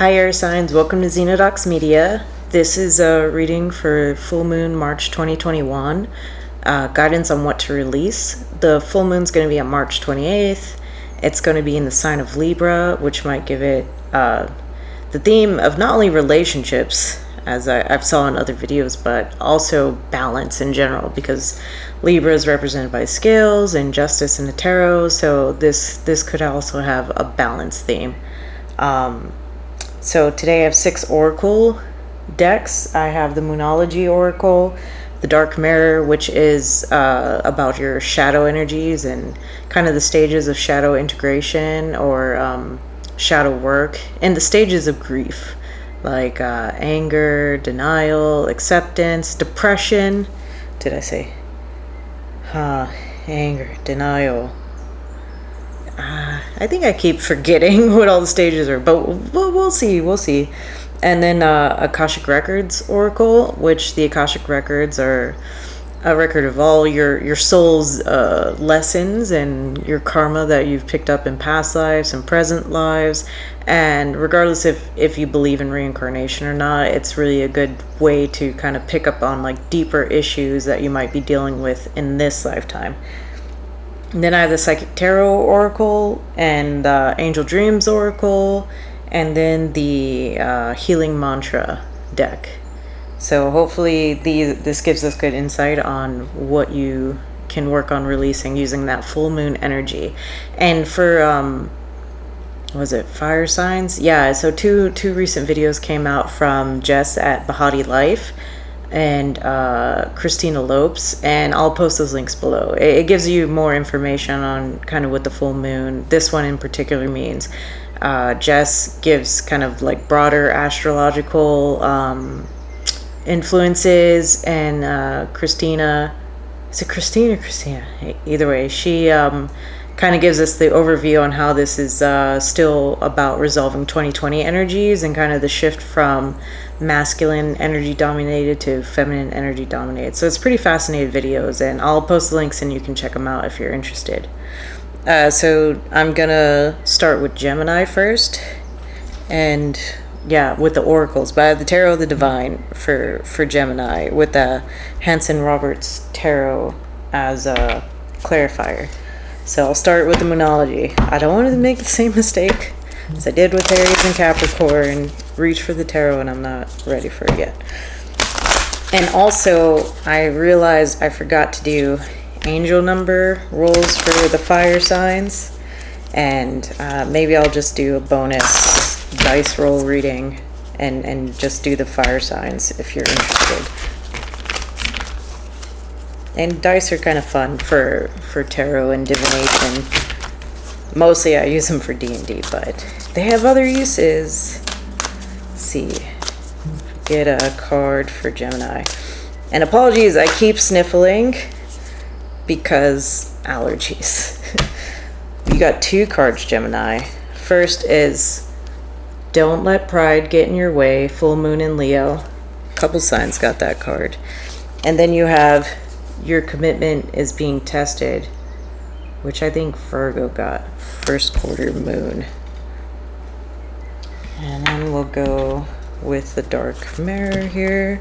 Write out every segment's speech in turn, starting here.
Hi air signs, welcome to Xenodox Media. This is a reading for full moon March 2021. Guidance on what to release. The full moon's going to be on March 28th. It's going to be in the sign of Libra, which might give it the theme of not only relationships, as I've saw in other videos, but also balance in general, because Libra is represented by scales and justice in the tarot, so this could also have a balance theme. So today I have 6 oracle decks. I have the Moonology oracle, the Dark Mirror, which is about your shadow energies and kind of the stages of shadow integration or shadow work, and the stages of grief, like anger, denial, acceptance, depression. Did I say? Anger, denial. I think I keep forgetting what all the stages are, but we'll see. And then Akashic Records Oracle, which the Akashic Records are a record of all your soul's lessons and your karma that you've picked up in past lives and present lives. And regardless if you believe in reincarnation or not, it's really a good way to kind of pick up on like deeper issues that you might be dealing with in this lifetime. And then I have the Psychic Tarot Oracle and the Angel Dreams Oracle, and then the Healing Mantra deck. So hopefully this gives us good insight on what you can work on releasing using that full moon energy. And for was it fire signs? Yeah, so two recent videos came out from Jess at Bahati Life and Christina Lopes, and I'll post those links below. It gives you more information on kind of what the full moon, this one in particular, means. Jess gives kind of like broader astrological influences, and Christina, is it Christine or Christina? Either way, she kind of gives us the overview on how this is still about resolving 2020 energies and kind of the shift from masculine energy dominated to feminine energy dominated. So it's pretty fascinating videos, and I'll post the links and you can check them out if you're interested. So I'm gonna start with Gemini first, and yeah, with the oracles, but I have the Tarot of the Divine for Gemini with the Hanson Roberts Tarot as a clarifier. So I'll start with the Moonology. I don't want to make the same mistake as I did with Aries and Capricorn and reach for the tarot, and I'm not ready for it yet. And also, I realized I forgot to do angel number rolls for the fire signs, and maybe I'll just do a bonus dice roll reading and just do the fire signs if you're interested. And dice are kind of fun for tarot and divination. Mostly I use them for D&D, but they have other uses. Let's see. Get a card for Gemini. And apologies, I keep sniffling because allergies. You got 2 cards, Gemini. First is Don't Let Pride Get in Your Way, full moon in Leo. A couple signs got that card. And then you have Your Commitment is Being Tested, which I think Virgo got, first quarter moon. And then we'll go with the Dark Mirror here.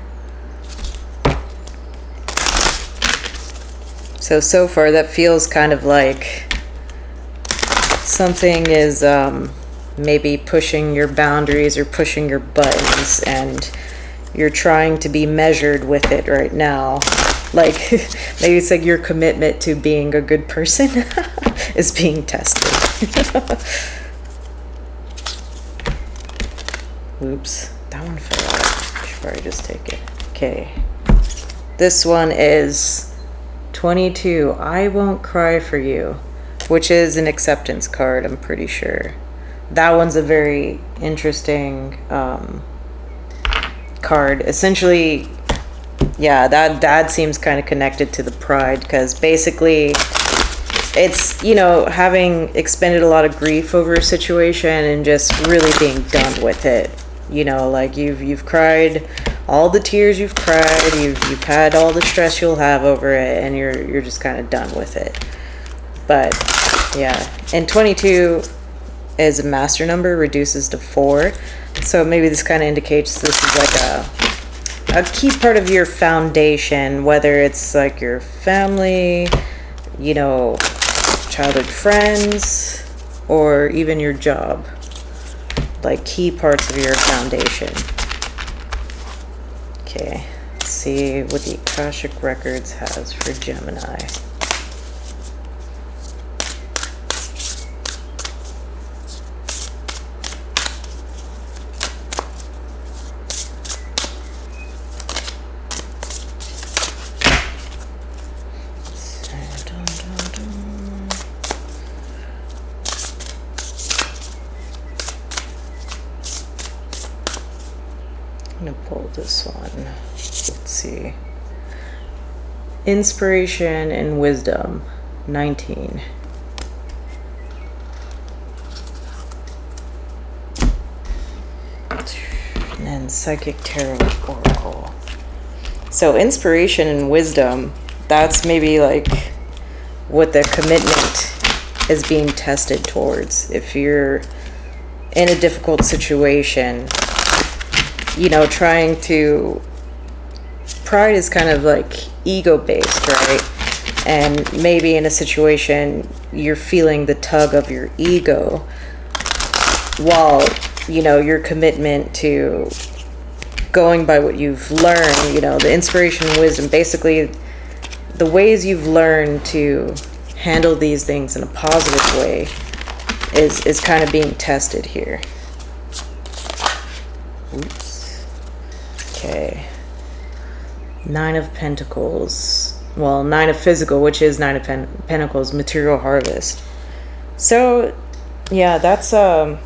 So far that feels kind of like something is maybe pushing your boundaries or pushing your buttons, and you're trying to be measured with it right now. Like maybe it's like your commitment to being a good person is being tested. Oops, that one fell out. I should probably just take it. Okay. This one is 22. I Won't Cry for You, which is an acceptance card, I'm pretty sure. That one's a very interesting card. Essentially, yeah, that seems kind of connected to the pride, because basically it's, you know, having expended a lot of grief over a situation and just really being done with it. You know, like you've cried all the tears you've cried, you've had all the stress you'll have over it, and you're just kind of done with it. But yeah, and 22 is a master number, reduces to 4. So maybe this kind of indicates this is like a key part of your foundation, whether it's like your family, you know, childhood friends, or even your job. Like key parts of your foundation. Okay, let's see what the Akashic Records has for Gemini. I'm gonna pull this one. Let's see. Inspiration and Wisdom, 19. And then Psychic Tarot Oracle. So Inspiration and Wisdom, that's maybe like what the commitment is being tested towards. If you're in a difficult situation, you know, trying to, pride is kind of like ego-based, right? And maybe in a situation you're feeling the tug of your ego, while, you know, your commitment to going by what you've learned, you know, the inspiration and wisdom, basically the ways you've learned to handle these things in a positive way is kind of being tested here. Oops. Okay. 9 of Pentacles. Well, 9 of Physical, which is 9 of Pentacles, Material Harvest. So, yeah, that's not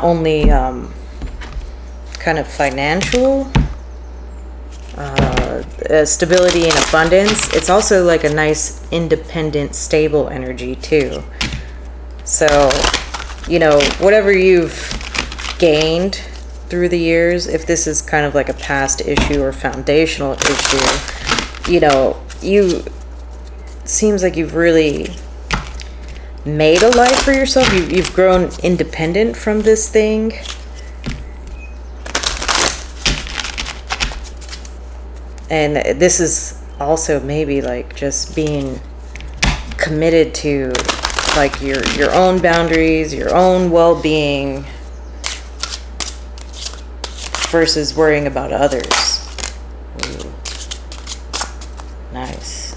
only kind of financial stability and abundance, it's also like a nice, independent, stable energy too. So, you know, whatever you've gained through the years, if this is kind of like a past issue or foundational issue, you know, seems like you've really made a life for yourself. You've grown independent from this thing. And this is also maybe like just being committed to like your own boundaries, your own well-being, versus worrying about others. Ooh. Nice.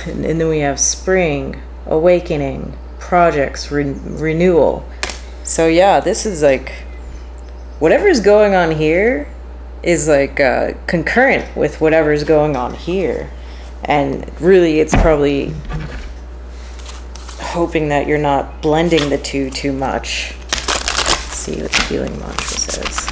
And then we have Spring, Awakening, Projects, Renewal. So yeah, this is like, whatever's going on here is like concurrent with whatever's going on here. And really, it's probably hoping that you're not blending the two too much. Let's see what the healing mantra says.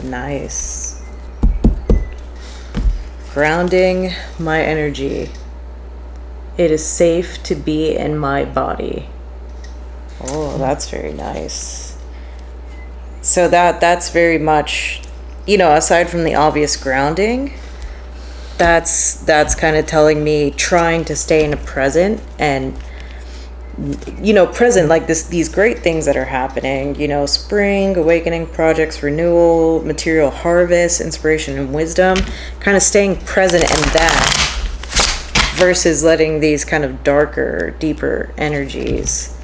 Nice. Grounding my energy. It is safe to be in my body. Oh, that's very nice. So that's very much, you know, aside from the obvious grounding, that's kind of telling me trying to stay in the present and, you know, present, like these great things that are happening, you know, Spring, Awakening, Projects, Renewal, Material Harvest, Inspiration and Wisdom, kind of staying present in that versus letting these kind of darker, deeper energies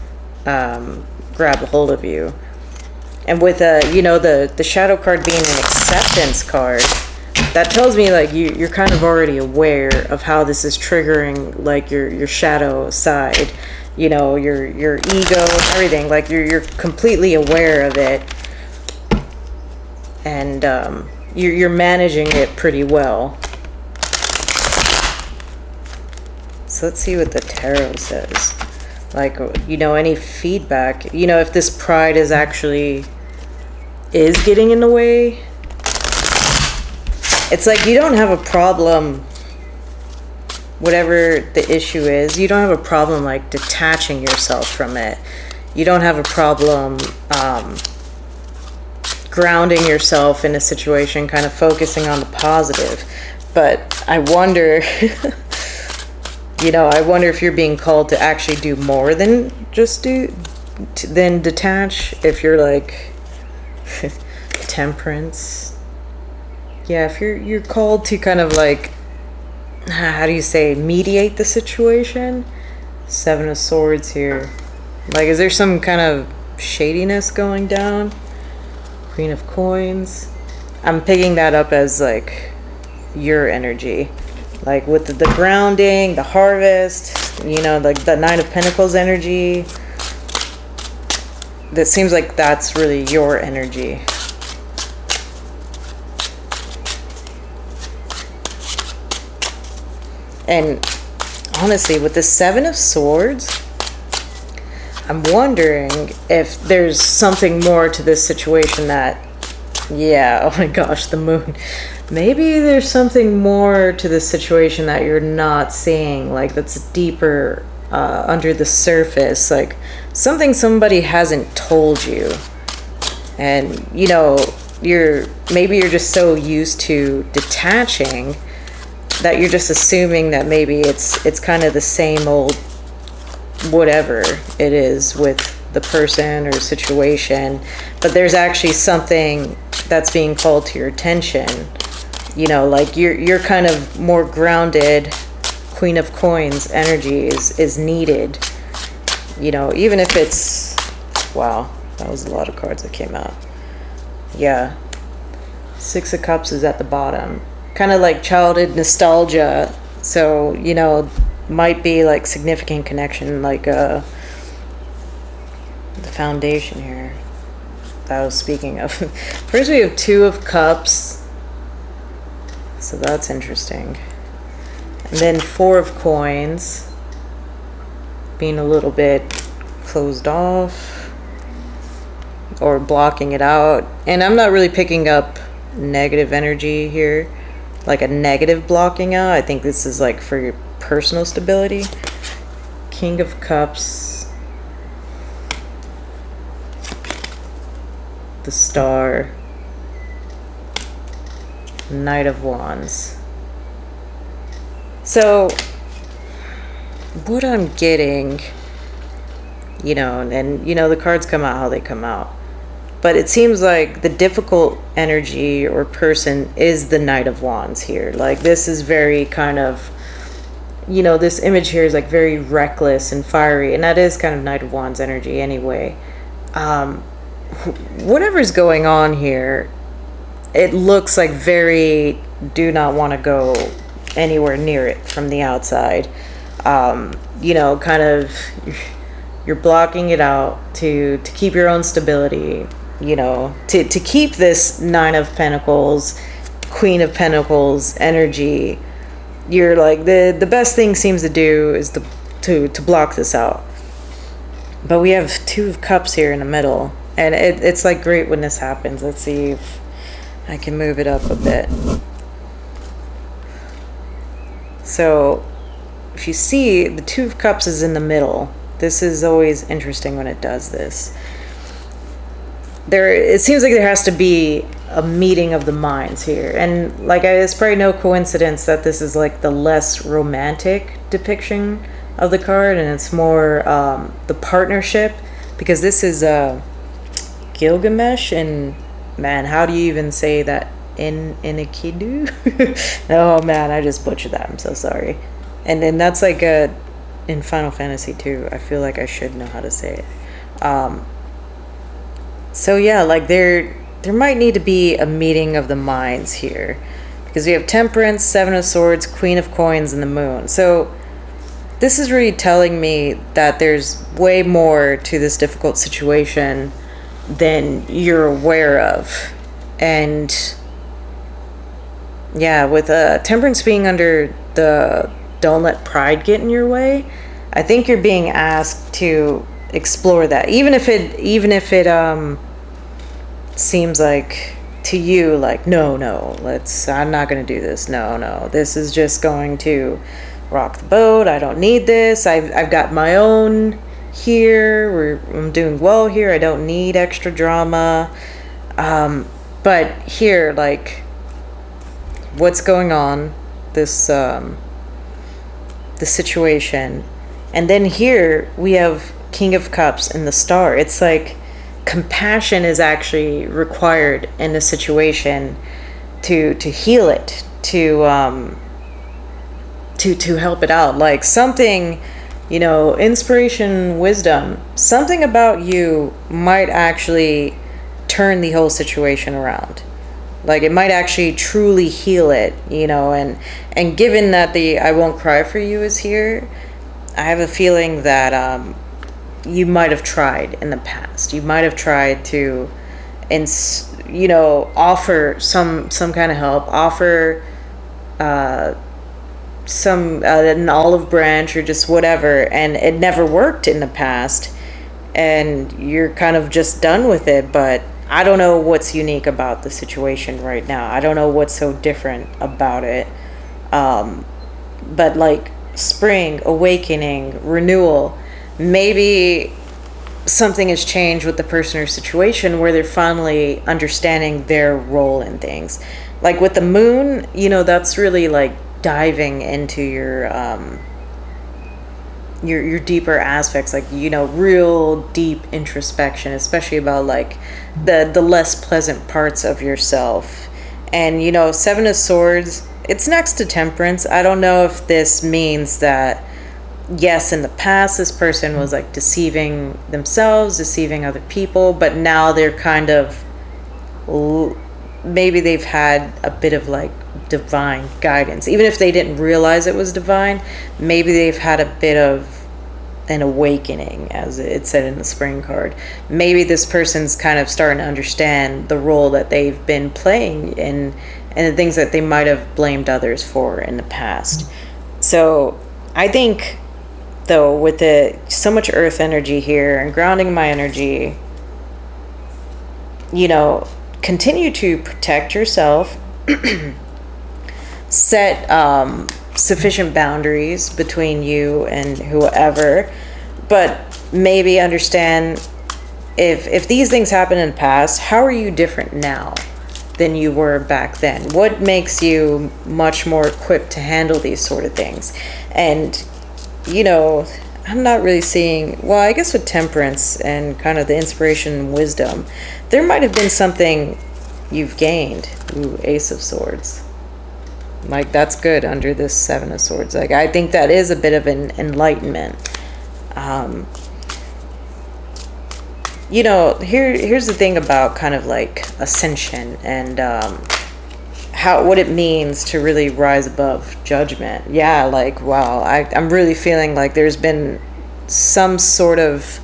grab a hold of you. And with you know, the shadow card being an acceptance card, that tells me like you're kind of already aware of how this is triggering like your shadow side. You know, your ego, everything. Like you're completely aware of it, and you're managing it pretty well. So let's see what the tarot says. Like, you know, any feedback. You know, if this pride is getting in the way. It's like you don't have a problem whatever the issue is, you don't have a problem like detaching yourself from it. You don't have a problem grounding yourself in a situation, kind of focusing on the positive. But I wonder, I wonder if you're being called to actually do more than just than detach. If you're like temperance. Yeah, if you're called to kind of like, how do you say, mediate the situation? 7 of Swords here. Like, is there some kind of shadiness going down? Queen of Coins. I'm picking that up as like your energy, like with the grounding, the harvest, like the Nine of Pentacles energy. That seems like that's really your energy. And honestly, with the 7 of Swords, I'm wondering if there's something more to this situation that, yeah, oh my gosh, the moon. Maybe there's something more to this situation that you're not seeing, like that's deeper under the surface, like something somebody hasn't told you. And, maybe you're just so used to detaching that you're just assuming that maybe it's kind of the same old whatever it is with the person or situation, but there's actually something that's being called to your attention. Like you're kind of more grounded. Queen of Coins energy is needed. Even if it's, wow, that was a lot of cards that came out. Yeah, 6 of Cups is at the bottom, kind of like childhood nostalgia. So might be like significant connection, like the foundation here that I was speaking of. First we have 2 of Cups, so that's interesting, and then 4 of Coins, being a little bit closed off or blocking it out. And I'm not really picking up negative energy here, like a negative blocking out. I think this is like for your personal stability. King of Cups, the Star, Knight of Wands. So what I'm getting, and the cards come out how they come out, but it seems like the difficult energy or person is the Knight of Wands here. Like this is very kind of, this image here is like very reckless and fiery, and that is kind of Knight of Wands energy anyway. Whatever's going on here, it looks like very do not want to go anywhere near it from the outside. Kind of you're blocking it out to keep your own stability, to keep this 9 of Pentacles, Queen of Pentacles energy. You're like, the best thing seems to do is to block this out. But we have 2 of Cups here in the middle, and it's like great when this happens. Let's see if I can move it up a bit. So if you see, the 2 of Cups is in the middle. This is always interesting when it does this. It seems like there has to be a meeting of the minds here, and like it's probably no coincidence that this is like the less romantic depiction of the card, and it's more the partnership, because this is Gilgamesh, and man, how do you even say that in Inikidu? Oh man, I just butchered that. I'm so sorry. And then that's like in Final Fantasy 2. I feel like I should know how to say it. So yeah, like there might need to be a meeting of the minds here, because we have Temperance, 7 of Swords, Queen of Coins, and the Moon. So this is really telling me that there's way more to this difficult situation than you're aware of. And yeah, with Temperance being under the don't let pride get in your way, I think you're being asked to explore that, even if it seems like to you like no, I'm not going to do this, no, this is just going to rock the boat. I don't need this. I've got my own here. I'm doing well here. I don't need extra drama. But here, like, what's going on? This situation. And then here we have King of Cups and the Star. It's like compassion is actually required in this situation to heal it, to help it out. Like something, you know, inspiration, wisdom, something about you might actually turn the whole situation around. Like it might actually truly heal it, you know, and given that the I won't cry for you is here, I have a feeling that you might have tried in the past. You might have tried to, you know, offer some kind of help, offer an olive branch or just whatever, and it never worked in the past, and you're kind of just done with it. But I don't know what's unique about the situation right now. I don't know what's so different about it. But like spring, awakening, renewal, maybe something has changed with the person or situation where they're finally understanding their role in things. Like with the moon, you know, that's really like diving into your deeper aspects, like, you know, real deep introspection, especially about like the less pleasant parts of yourself. And, you know, Seven of Swords, it's next to Temperance. I don't know if this means that, yes, in the past, this person was like deceiving themselves, deceiving other people, but now they're kind of, maybe they've had a bit of like divine guidance. Even if they didn't realize it was divine, maybe they've had a bit of an awakening, as it said in the spring card. Maybe this person's kind of starting to understand the role that they've been playing and the things that they might have blamed others for in the past. So I think, though, with so much earth energy here and grounding my energy, you know, continue to protect yourself, set sufficient boundaries between you and whoever, but maybe understand if these things happen in the past, how are you different now than you were back then? What makes you much more equipped to handle these sort of things? And, you know, I'm not really seeing, well, I guess with Temperance and kind of the inspiration and wisdom, there might have been something you've gained. Ooh, Ace of Swords. Like, that's good under this Seven of Swords. Like, I think that is a bit of an enlightenment. You know, here's the thing about kind of like ascension and what it means to really rise above judgment. Yeah, like, wow, I'm really feeling like there's been some sort of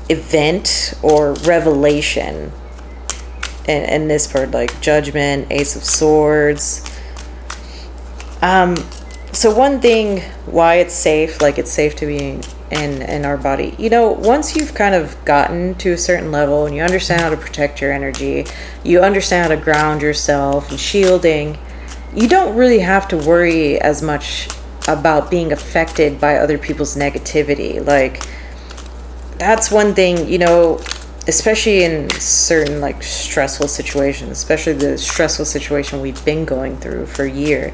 event or revelation in this part, like judgment, Ace of Swords. So one thing why it's safe, like it's safe to be in our body, you know, once you've kind of gotten to a certain level and you understand how to protect your energy, you understand how to ground yourself and shielding, you don't really have to worry as much about being affected by other people's negativity. Like, that's one thing, you know, especially in certain like stressful situations, especially the stressful situation we've been going through for a year.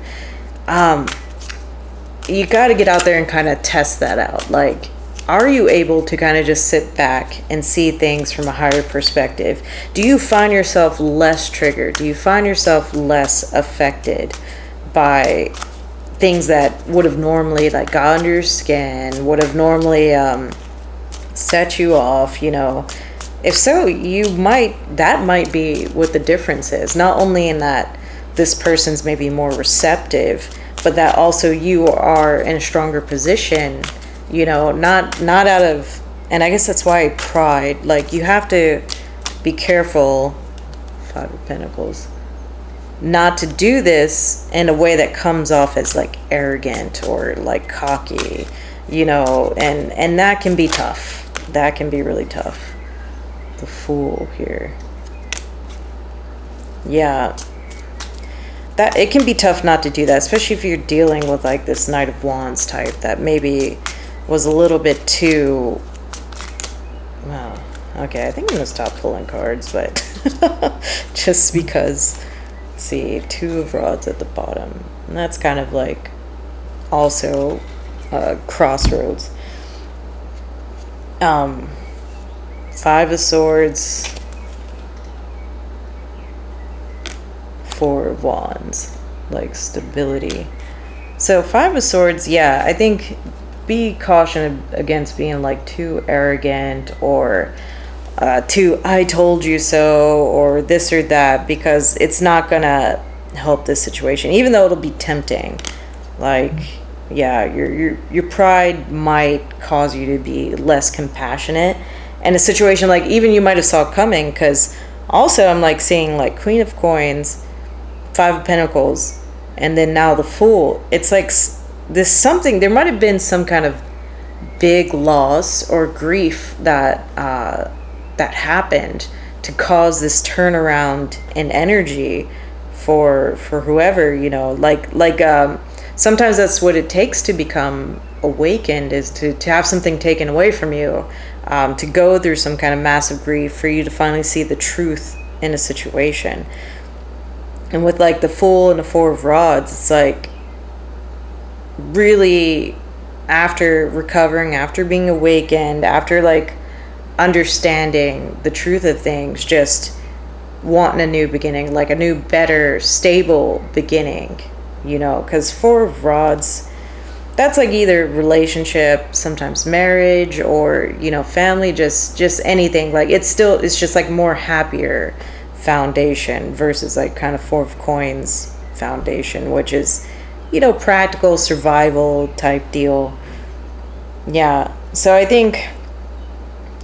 You got to get out there and kind of test that out. Like, are you able to kind of just sit back and see things from a higher perspective? Do you find yourself less triggered? Do you find yourself less affected by things that would have normally like got under your skin, would have normally set you off, you know? If so, that might be what the difference is. Not only in that this person's maybe more receptive, but that also you are in a stronger position, you know, not out of, and I guess that's why pride, like you have to be careful, Five of Pentacles, not to do this in a way that comes off as like arrogant or like cocky, you know, and that can be tough. That can be really tough. The Fool here. Yeah. that it can be tough not to do that, especially if you're dealing with like this Knight of Wands type that maybe was a little bit too, well, okay, I think I'm gonna stop pulling cards, but just because, let's see, 2 of Rods at the bottom, and that's kind of like also crossroads. 5 of Swords, 4 of Wands, like stability. So 5 of Swords, yeah, I think be caution against being like too arrogant or too I told you so or this or that, because it's not gonna help this situation, even though it'll be tempting. Like, yeah, your pride might cause you to be less compassionate in a situation like even you might have saw coming, because also I'm like seeing like Queen of Coins, 5 of Pentacles, and then now the Fool. It's like this something, there might have been some kind of big loss or grief that that happened to cause this turnaround in energy for whoever, you know, like sometimes that's what it takes to become awakened, is to have something taken away from you, to go through some kind of massive grief for you to finally see the truth in a situation. And with like the Fool and the 4 of Rods, it's like really after recovering, after being awakened, after like understanding the truth of things, just wanting a new beginning, like a new, better, stable beginning, you know, because 4 of Rods, that's like either relationship, sometimes marriage, or, you know, family, just anything. Like it's just like more happier foundation versus like kind of 4 of Coins foundation, which is, you know, practical survival type deal. Yeah, so I think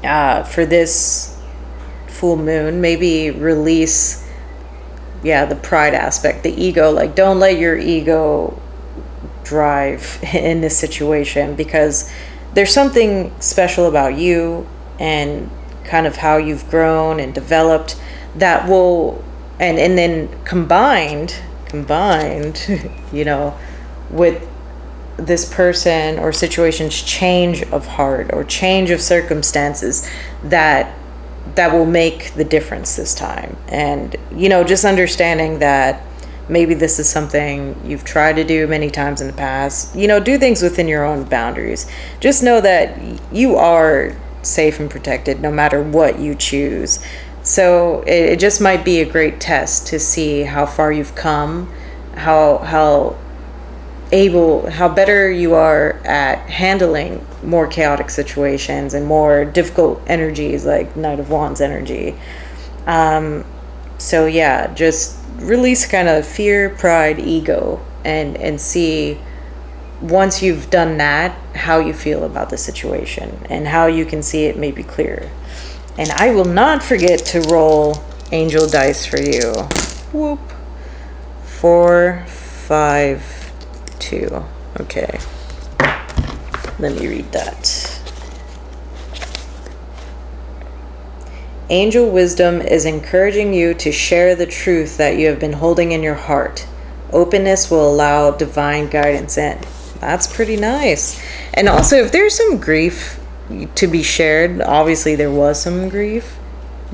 for this full moon, maybe release, yeah, the pride aspect, the ego. Like, don't let your ego drive in this situation, because there's something special about you and kind of how you've grown and developed that will, and then combined, you know, with this person or situation's change of heart or change of circumstances that will make the difference this time. And, you know, just understanding that maybe this is something you've tried to do many times in the past. You know, do things within your own boundaries. Just know that you are safe and protected no matter what you choose. So it just might be a great test to see how far you've come, how better you are at handling more chaotic situations and more difficult energies, like Knight of Wands energy. So yeah, just release kind of fear, pride, ego, and see, once you've done that, how you feel about the situation and how you can see it maybe clearer. And I will not forget to roll angel dice for you. Whoop. 4, 5, 2. Okay. Let me read that. Angel wisdom is encouraging you to share the truth that you have been holding in your heart. Openness will allow divine guidance in. That's pretty nice. And also, if there's some grief to be shared, obviously there was some grief,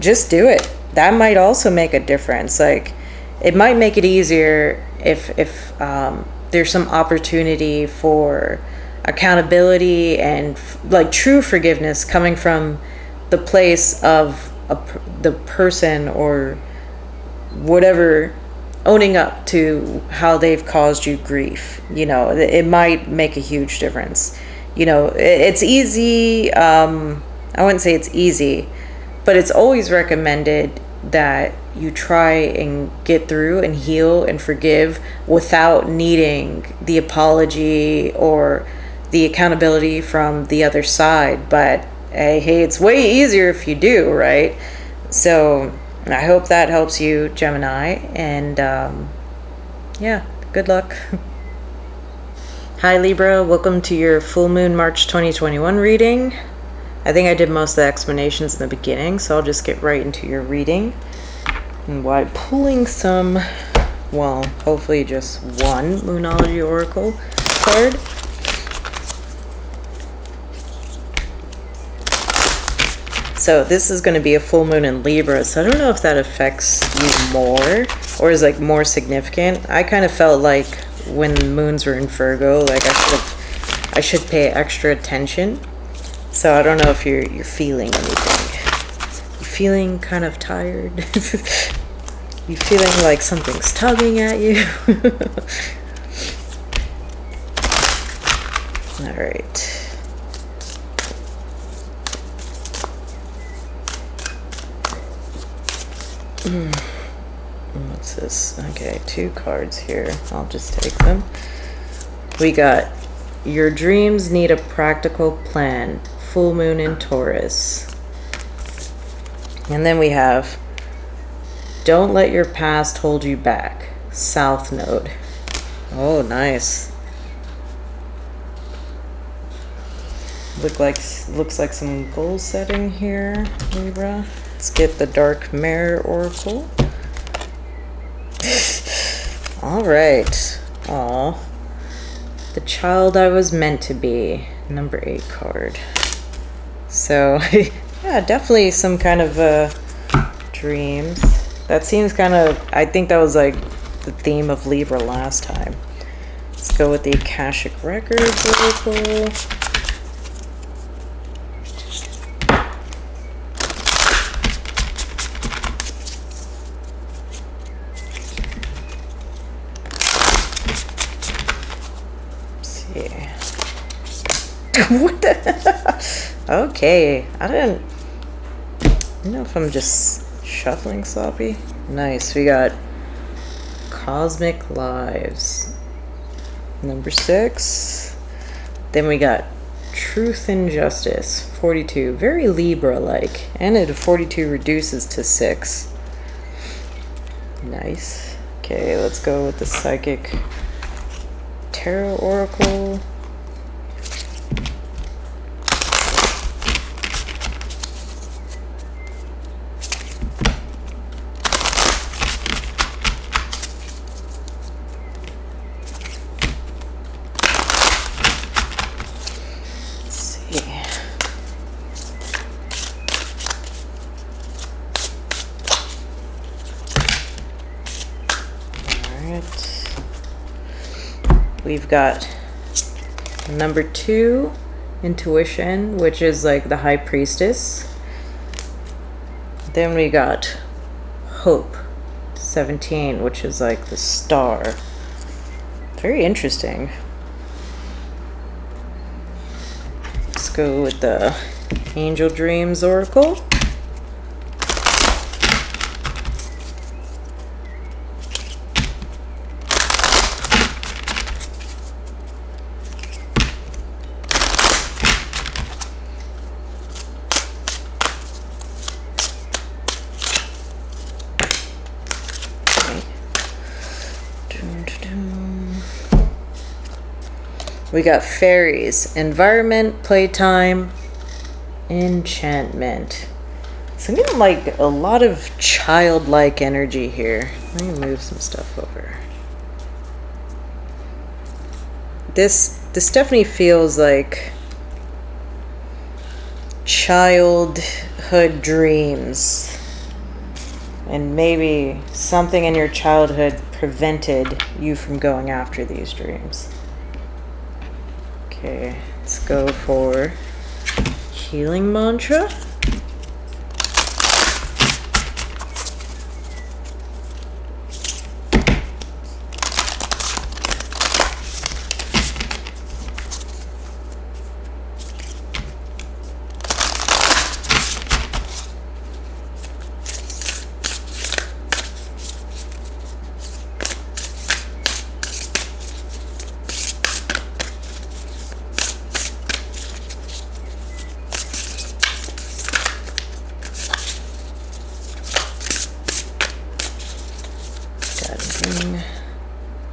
just do it. That might also make a difference. Like, it might make it easier if there's some opportunity for accountability and like true forgiveness coming from the place of the person or whatever, owning up to how they've caused you grief. You know, it might make a huge difference. You know, it's easy. I wouldn't say it's easy, but it's always recommended that you try and get through and heal and forgive without needing the apology or the accountability from the other side. But hey, it's way easier if you do, right? So I hope that helps you, Gemini, and yeah, good luck. Hi Libra, welcome to your full moon March 2021 reading. I think I did most of the explanations in the beginning, so I'll just get right into your reading. And while pulling some well, hopefully just one Moonology Oracle card. So this is going to be a full moon in Libra, so I don't know if that affects you more or is like more significant. I kind of felt like when moons were in Virgo, like I should pay extra attention. So I don't know if you're feeling anything. You feeling kind of tired? You feeling like something's tugging at you? All right. What's this? Okay, 2 cards here. I'll just take them. We got your dreams need a practical plan. Full moon in Taurus. And then we have don't let your past hold you back. South node. Oh, nice. Looks like some goal setting here, Libra. Let's get the Dark Mirror Oracle. All right. Aw. The child I was meant to be. Number 8 card. So, yeah, definitely some kind of dreams. That seems kind of, I think that was like the theme of Libra last time. Let's go with the Akashic Records Oracle. What the? Okay, I don't know if I'm just shuffling sloppy. Nice, we got Cosmic Lives. Number 6. Then we got Truth and Justice. 42. Very Libra-like. And it 42 reduces to 6. Nice. Okay, let's go with the Psychic Tarot Oracle. We've got number 2, Intuition, which is like the High Priestess. Then we got Hope, 17, which is like the Star. Very interesting. Let's go with the Angel Dreams Oracle. We got Fairies, Environment, Playtime, Enchantment. So I'm getting like a lot of childlike energy here. Let me move some stuff over. This definitely feels like childhood dreams. And maybe something in your childhood prevented you from going after these dreams. Okay, let's go for Healing Mantra.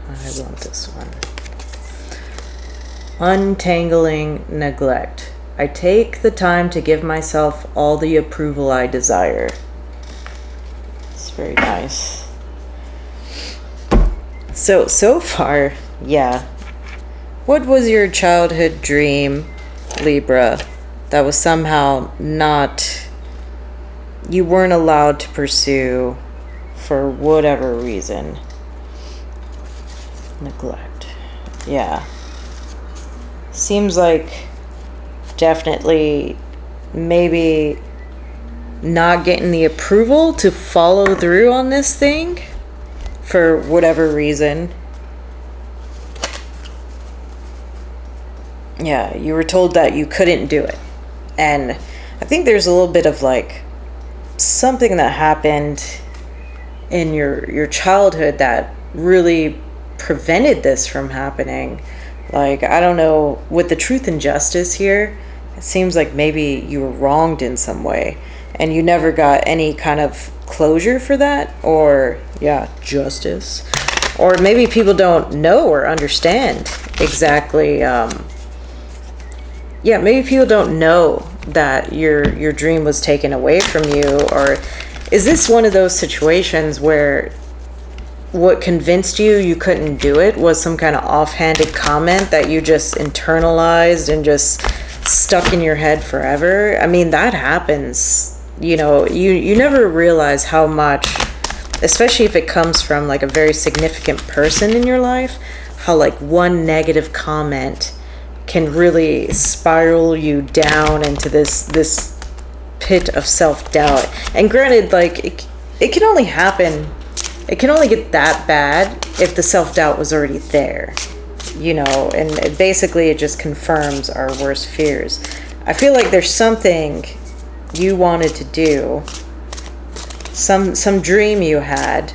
I want this one. Untangling neglect. I take the time to give myself all the approval I desire. It's very nice. So far, yeah. What was your childhood dream, Libra, that was somehow not, you weren't allowed to pursue for whatever reason? Neglect. Yeah. Seems like definitely maybe not getting the approval to follow through on this thing for whatever reason. Yeah, you were told that you couldn't do it. And I think there's a little bit of like something that happened in your childhood that really prevented this from happening. Like, I don't know, with the truth and justice here, it seems like maybe you were wronged in some way and you never got any kind of closure for that, or yeah, justice. Or maybe people don't know or understand exactly, yeah, maybe people don't know that your dream was taken away from you. Or is this one of those situations where what convinced you couldn't do it was some kind of offhanded comment that you just internalized and just stuck in your head forever? I mean, that happens. You know, you never realize how much, especially if it comes from like a very significant person in your life, how like one negative comment can really spiral you down into this pit of self-doubt. And granted, like it can only happen, it can only get that bad if the self-doubt was already there, you know, and basically it just confirms our worst fears. I feel like there's something you wanted to do, some dream you had,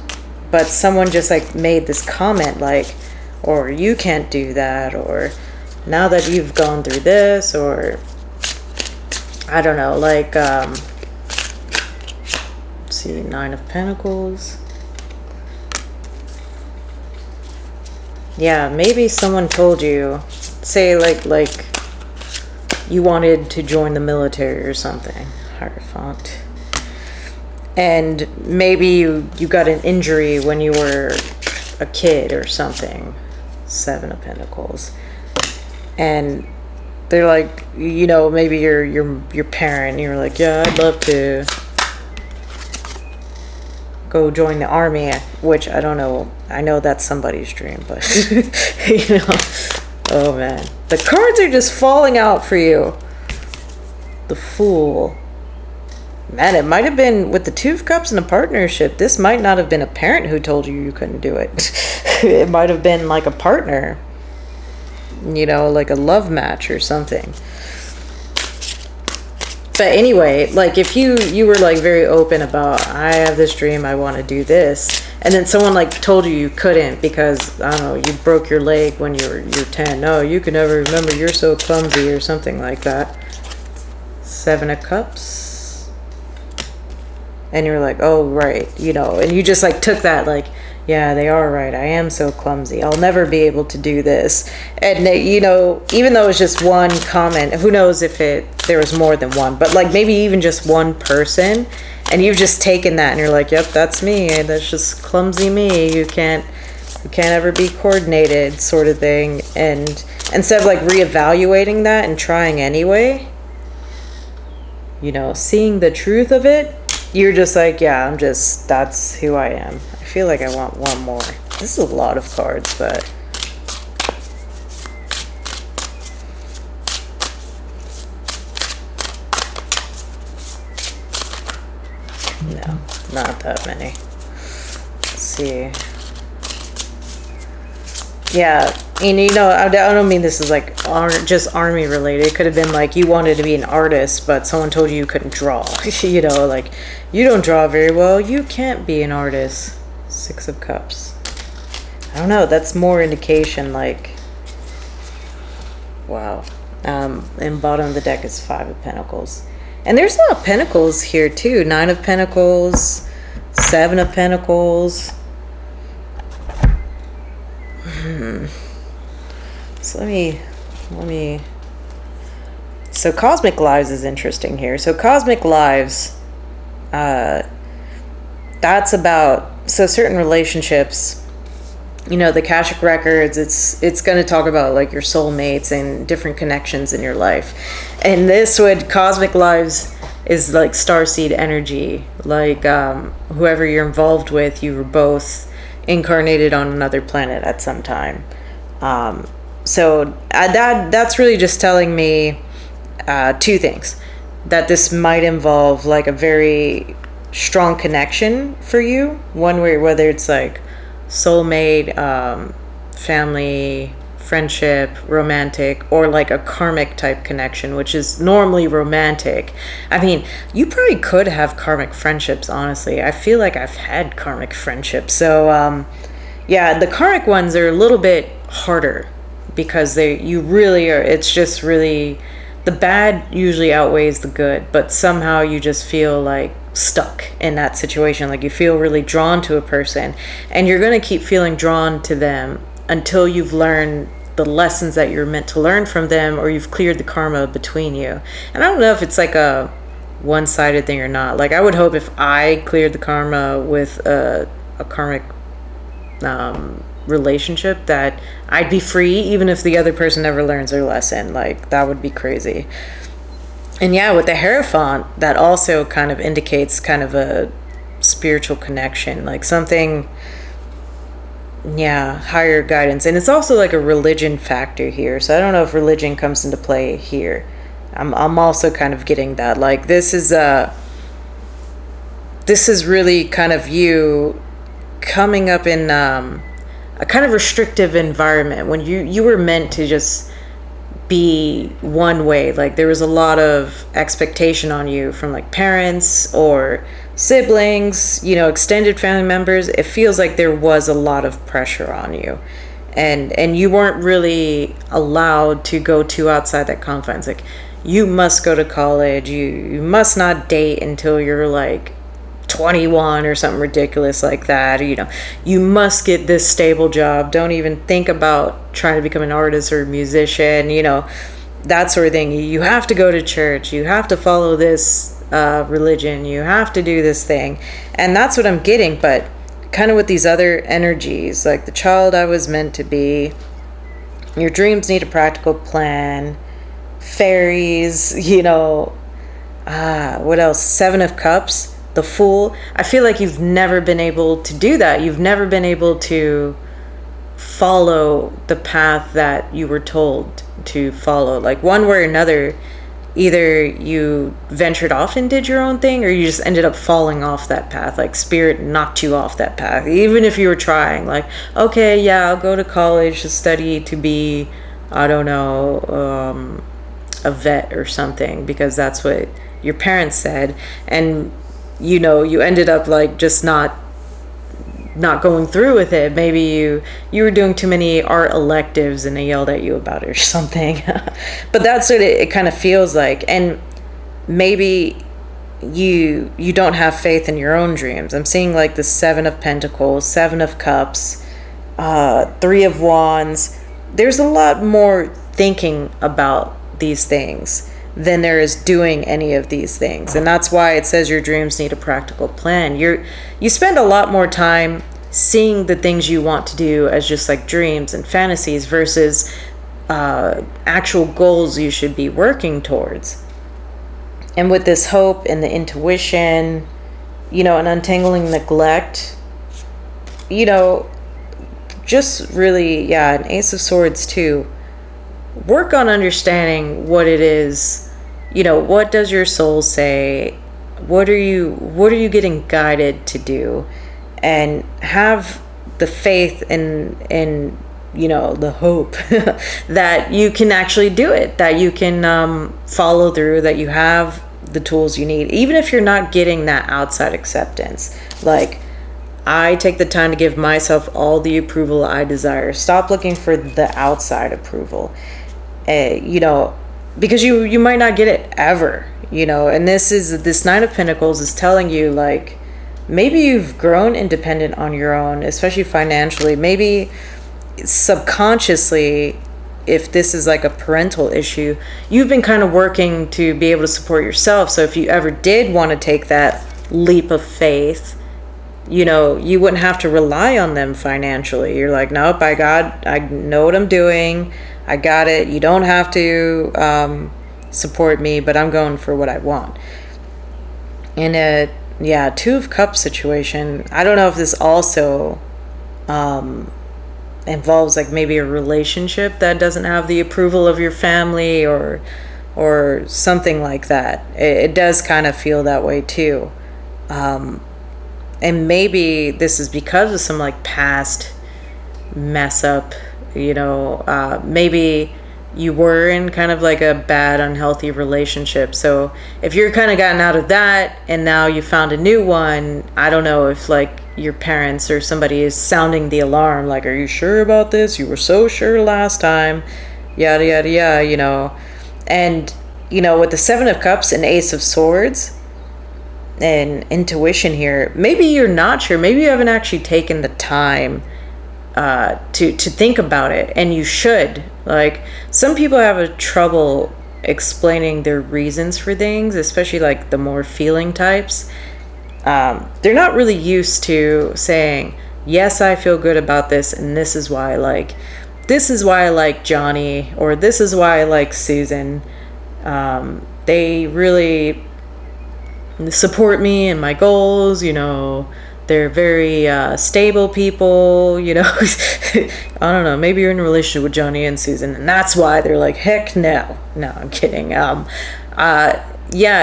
but someone just like made this comment like, or you can't do that, or now that you've gone through this, or I don't know, like let's see, 9 of Pentacles. Yeah, maybe someone told you, say like you wanted to join the military or something. Hierophant. And maybe you got an injury when you were a kid or something. 7 of Pentacles. And they're like, you know, maybe your parent, you're like, yeah, I'd love to go join the army, which I don't know. I know that's somebody's dream, but you know, oh man, the cards are just falling out for you. The Fool. Man, it might have been with the 2 of Cups in a partnership. This might not have been a parent who told you couldn't do it. It might have been like a partner, you know, like a love match or something. But anyway, like if you were like very open about, I have this dream, I want to do this, and then someone like told you couldn't because, I don't know, you broke your leg when you're 10. No, you can never remember, you're so clumsy, or something like that. 7 of Cups. And you're like, oh, right, you know, and you just like took that like, yeah, they are right, I am so clumsy, I'll never be able to do this. And you know, even though it's just one comment, who knows if there was more than one, but like maybe even just one person, and you've just taken that and you're like, yep, that's me, that's just clumsy me, you can't ever be coordinated, sort of thing. And instead of like reevaluating that and trying anyway, you know, seeing the truth of it, you're just like, yeah, that's who I am. I feel like I want one more. This is a lot of cards, but no, not that many. Let's see. Yeah, and you know, I don't mean this is like just army related. It could have been like you wanted to be an artist, but someone told you couldn't draw. You know, like, you don't draw very well, you can't be an artist. 6 of Cups. I don't know, that's more indication like, wow. And bottom of the deck is 5 of Pentacles. And there's a lot of Pentacles here too. 9 of Pentacles, 7 of Pentacles. So let me so Cosmic Lives is interesting here. So Cosmic Lives, that's about, so certain relationships the Akashic records, it's going to talk about like your soulmates and different connections in your life. And this would cosmic lives is like starseed energy, like whoever you're involved with, you were both incarnated on another planet at some time. So that's really just telling me two things: that this might involve like a very strong connection for you, one way, whether it's like soulmate, family, friendship, romantic, or like a karmic type connection, which is normally romantic. I mean, you probably could have karmic friendships, honestly. I feel like I've had karmic friendships. So yeah, the karmic ones are a little bit harder because you really are, it's just really, the bad usually outweighs the good, but somehow you just feel like stuck in that situation. Like you feel really drawn to a person, and you're going to keep feeling drawn to them until you've learned the lessons that you're meant to learn from them, or you've cleared the karma between you. And I don't know if it's like a one-sided thing or not. Like I would hope if I cleared the karma with a karmic relationship, that I'd be free even if the other person never learns their lesson. Like that would be crazy. And yeah, with the Hierophant, that also kind of indicates kind of a spiritual connection, like something, yeah, higher guidance. And it's also like a religion factor here. So I don't know if religion comes into play here. I'm also kind of getting that. Like this is really kind of you coming up in a kind of restrictive environment when you were meant to just be one way. Like there was a lot of expectation on you from like parents or siblings, extended family members. It feels like there was a lot of pressure on you, and you weren't really allowed to go too outside that confines. Like you must go to college, you must not date until you're like 21 or something ridiculous like that. You must get this stable job. Don't even think about trying to become an artist or a musician, that sort of thing. You have to go to church. You have to follow this religion. You have to do this thing. And that's what I'm getting. But kind of with these other energies, like the child I was meant to be, your dreams need a practical plan, fairies, what else? Seven of Cups. The Fool. I feel like you've never been able to do that. You've never been able to follow the path that you were told to follow. Like one way or another, either you ventured off and did your own thing, or you just ended up falling off that path. Like spirit knocked you off that path. Even if you were trying, like, okay, yeah, I'll go to college to study to be, I don't know, a vet or something, because that's what your parents said. And you ended up like just not going through with it. Maybe you were doing too many art electives and they yelled at you about it or something. But that's what it kind of feels like. And maybe you don't have faith in your own dreams. I'm seeing like the Seven of Pentacles, Seven of Cups, Three of Wands. There's a lot more thinking about these things than there is doing any of these things. And that's why it says your dreams need a practical plan. You spend a lot more time seeing the things you want to do as just like dreams and fantasies versus actual goals you should be working towards. And with this hope and the intuition, and untangling neglect, just really, yeah, an Ace of Swords too. Work on understanding what it is. What does your soul say? What are you getting guided to do? And have the faith and the hope that you can actually do it, that you can follow through, that you have the tools you need, even if you're not getting that outside acceptance. Like, I take the time to give myself all the approval I desire. Stop looking for the outside approval. Because you might not get it ever, and this Nine of Pentacles is telling you, like, maybe you've grown independent on your own, especially financially. Maybe subconsciously, if this is like a parental issue, you've been kind of working to be able to support yourself. So if you ever did want to take that leap of faith, you know, you wouldn't have to rely on them financially. You're like, nope, I know what I'm doing. I got it. You don't have to support me, but I'm going for what I want. In a, yeah, Two of Cups situation, I don't know if this also involves like maybe a relationship that doesn't have the approval of your family or something like that. It does kind of feel that way too. And maybe this is because of some like past mess up, you know, maybe you were in kind of like a bad, unhealthy relationship. So if you're kind of gotten out of that and now you found a new one, I don't know if like your parents or somebody is sounding the alarm, like, are you sure about this? You were so sure last time, yada, yada, yada, you know. And, you know, with the Seven of Cups and Ace of Swords and intuition here, maybe you're not sure. Maybe you haven't actually taken the time to think about it, and you should. Like, some people have a trouble explaining their reasons for things, especially like the more feeling types. They're not really used to saying, yes, I feel good about this, and this is why I like Johnny, or this is why I like Susan. They really support me and my goals, you know. They're very stable people, you know. I don't know, maybe you're in a relationship with Johnny and Susan, and that's why they're like, heck no. No, I'm kidding. Yeah,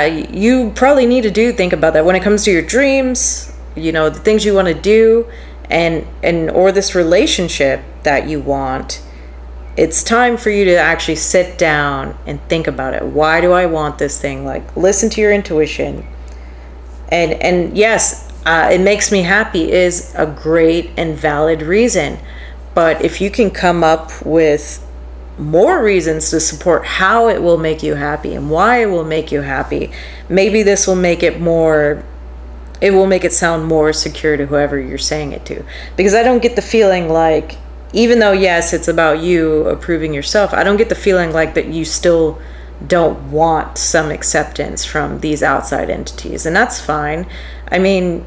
you probably need to think about that when it comes to your dreams, you know, the things you want to do, and or this relationship that you want. It's time for you to actually sit down and think about it. Why do I want this thing? Like, listen to your intuition. And yes, it makes me happy is a great and valid reason. But if you can come up with more reasons to support how it will make you happy and why it will make you happy, maybe this will make it more, it will make it sound more secure to whoever you're saying it to. Because I don't get the feeling like, even though yes, it's about you approving yourself, I don't get the feeling like that you still don't want some acceptance from these outside entities. And that's fine. I mean,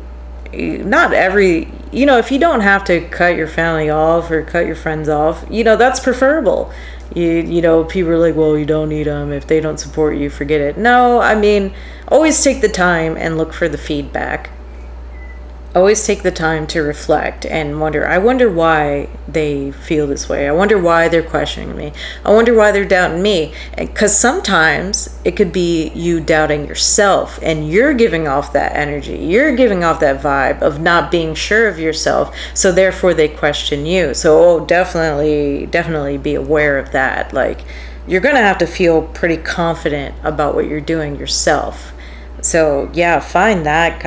not every, you know, if you don't have to cut your family off or cut your friends off, you know, that's preferable. You know, people are like, well, you don't need them. If they don't support you, forget it. No, I mean, always take the time and look for the feedback. Always take the time to reflect and wonder, I wonder why they feel this way. I wonder why they're questioning me. I wonder why they're doubting me. Because sometimes it could be you doubting yourself, and you're giving off that energy. You're giving off that vibe of not being sure of yourself. So therefore they question you. So definitely be aware of that. Like, you're going to have to feel pretty confident about what you're doing yourself. So yeah, find that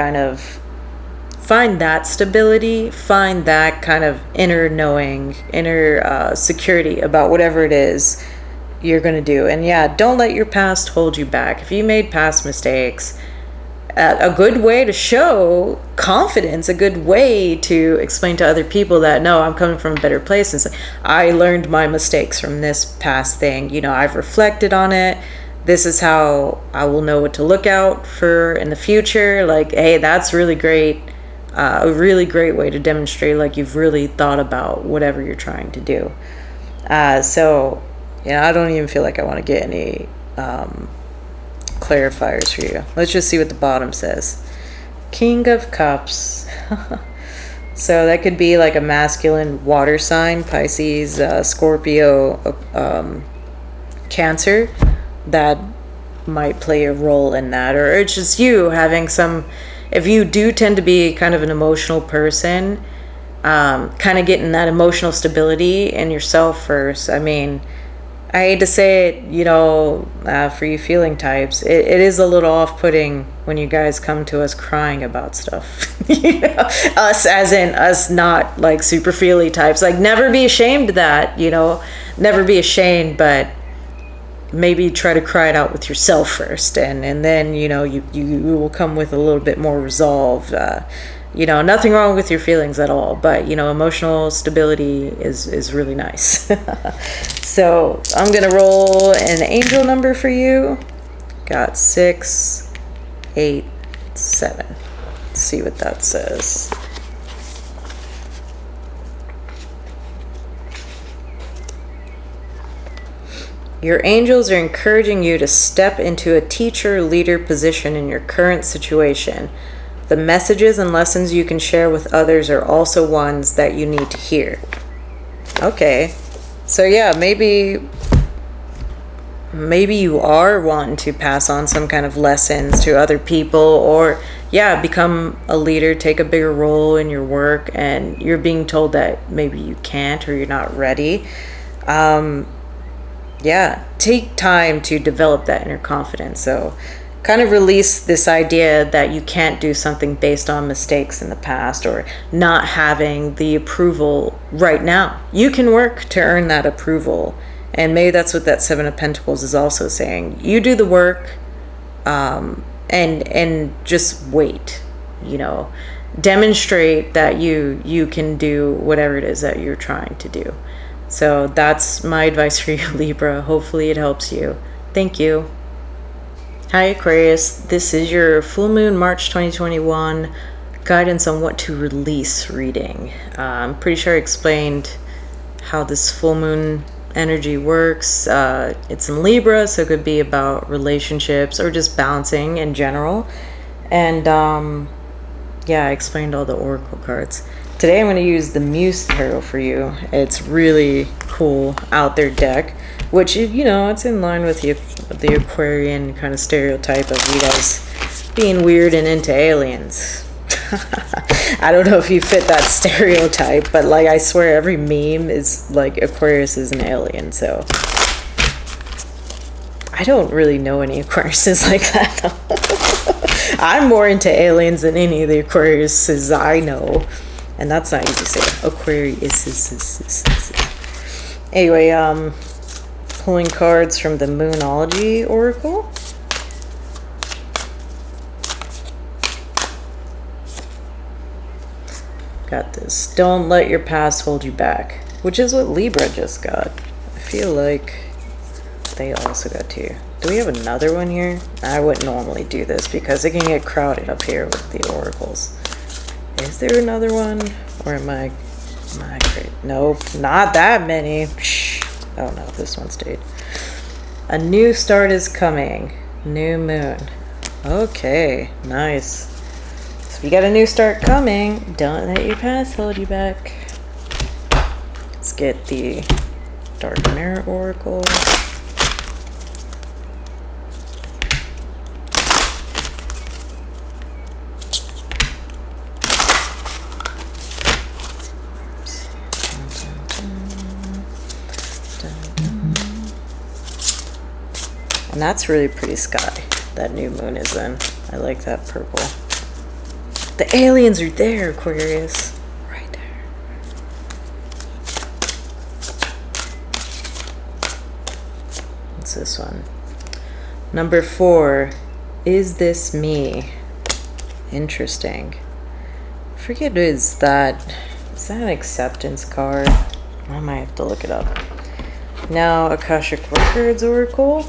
stability, find that kind of inner knowing, inner security about whatever it is you're going to do. And yeah, don't let your past hold you back. If you made past mistakes, a good way to show confidence, a good way to explain to other people that, no, I'm coming from a better place, and say, I learned my mistakes from this past thing. You know, I've reflected on it. This is how I will know what to look out for in the future. Like, hey, that's really great. A really great way to demonstrate like you've really thought about whatever you're trying to do. So, yeah, I don't even feel like I want to get any clarifiers for you. Let's just see what the bottom says. King of Cups. So that could be like a masculine water sign, Pisces, Scorpio, Cancer. That might play a role in that. Or it's just you having some... If you do tend to be kind of an emotional person, kind of getting that emotional stability in yourself first. I mean, I hate to say it, you know, for you feeling types, it is a little off-putting when you guys come to us crying about stuff. You know, us as in us not like super feely types. Like, never be ashamed of that, you know, never be ashamed, but maybe try to cry it out with yourself first, and then, you know, you will come with a little bit more resolve. You know, nothing wrong with your feelings at all, but, you know, emotional stability is really nice. So I'm gonna roll an angel number for you. Got 6, 8, 7. Let's see what that says. Your angels are encouraging you to step into a teacher leader position in your current situation. The messages and lessons you can share with others are also ones that you need to hear. Okay. So yeah, maybe you are wanting to pass on some kind of lessons to other people, or yeah, become a leader, take a bigger role in your work, and you're being told that maybe you can't or you're not ready. Yeah, take time to develop that inner confidence. So kind of release this idea that you can't do something based on mistakes in the past or not having the approval right now. You can work to earn that approval. And maybe that's what that Seven of Pentacles is also saying. You do the work, and just wait, you know. Demonstrate that you can do whatever it is that you're trying to do. So that's my advice for you, Libra. Hopefully it helps you. Thank you. Hi Aquarius, this is your full moon March 2021 guidance on what to release reading. I'm pretty sure I explained how this full moon energy works. It's in Libra, so it could be about relationships or just balancing in general. And yeah, I explained all the oracle cards. Today I'm going to use the Muse tarot for you. It's really cool out there deck, which, you know, it's in line with the Aquarian kind of stereotype of you guys being weird and into aliens. I don't know if you fit that stereotype, but like I swear every meme is like Aquarius is an alien, so I don't really know any Aquariuses like that though. I'm more into aliens than any of the Aquariuses I know. And that's not easy to say. Aquarius. Anyway, pulling cards from the Moonology Oracle. Got this. Don't let your past hold you back. Which is what Libra just got. I feel like they also got two. Do we have another one here? I wouldn't normally do this because it can get crowded up here with the oracles. Is there another one? Or am I great? Nope, not that many. Oh no, this one stayed. A new start is coming. New moon. Okay, nice. So if you got a new start coming, don't let your past hold you back. Let's get the Dark Mirror Oracle. And that's really pretty sky that new moon is in. I like that purple. The aliens are there, Aquarius. Right there. What's this one? Number 4. Is this me? Interesting. I forget, is that an acceptance card? I might have to look it up. Now, Akashic Records Oracle.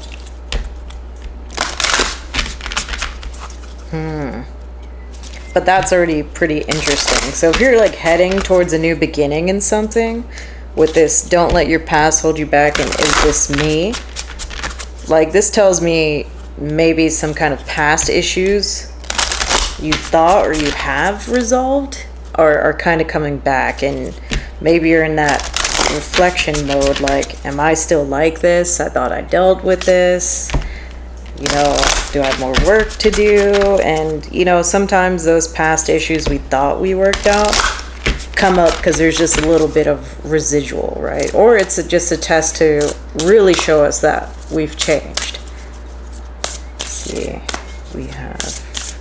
But that's already pretty interesting. So if you're like heading towards a new beginning in something with this, don't let your past hold you back, and is this me? Like, this tells me maybe some kind of past issues you thought or you have resolved are kind of coming back, and maybe you're in that reflection mode, like, am I still like this? I thought I dealt with this. You know, do I have more work to do? And, you know, sometimes those past issues we thought we worked out come up because there's just a little bit of residual, right? Or it's just a test to really show us that we've changed. Let's see. We have